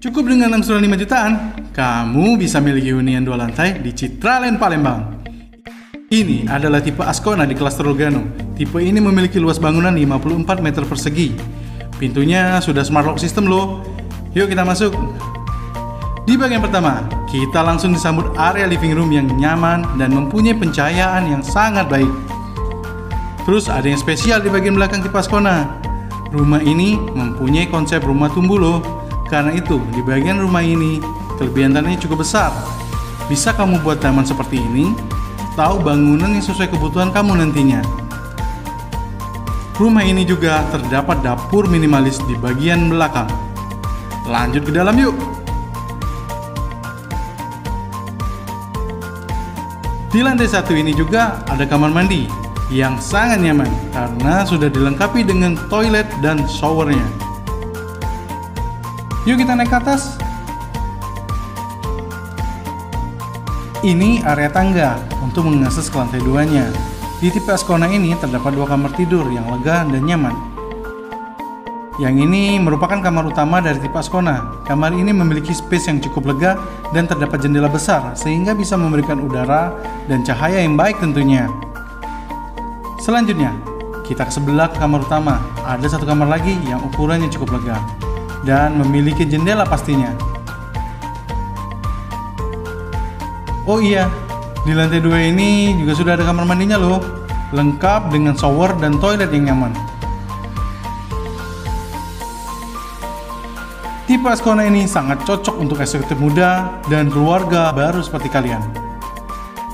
Cukup dengan angsuran 5 jutaan, kamu bisa miliki hunian 2 lantai di Citraland Palembang. Ini adalah tipe Ascona di kelas Trogano. Tipe ini memiliki luas bangunan 54 meter persegi. Pintunya sudah smart lock system loh. Yuk kita masuk. Di bagian pertama, kita langsung disambut area living room yang nyaman dan mempunyai pencahayaan yang sangat baik. Terus ada yang spesial di bagian belakang tipe Ascona. Rumah ini mempunyai konsep rumah tumbuh loh. Karena itu, di bagian rumah ini, kelebihan tanahnya cukup besar. Bisa kamu buat taman seperti ini, atau bangunan yang sesuai kebutuhan kamu nantinya. Rumah ini juga terdapat dapur minimalis di bagian belakang. Lanjut ke dalam yuk. Di lantai 1 ini juga ada kamar mandi yang sangat nyaman karena sudah dilengkapi dengan toilet dan showernya. Yuk kita naik ke atas. Ini area tangga untuk mengakses ke lantai 2-nya. Di tipe Ascona ini terdapat 2 kamar tidur yang lega dan nyaman. Yang ini merupakan kamar utama dari tipe Ascona. Kamar ini memiliki space yang cukup lega dan terdapat jendela besar sehingga bisa memberikan udara dan cahaya yang baik tentunya. Selanjutnya, kita ke sebelah kamar utama. Ada 1 kamar lagi yang ukurannya cukup lega dan memiliki jendela pastinya. Oh iya, di lantai 2 ini juga sudah ada kamar mandinya loh, lengkap dengan shower dan toilet yang nyaman. Tipe Ascona ini sangat cocok untuk eksekutif muda dan keluarga baru seperti kalian.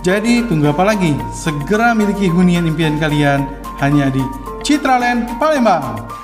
Jadi tunggu apa lagi? Segera miliki hunian impian kalian hanya di Citraland Palembang.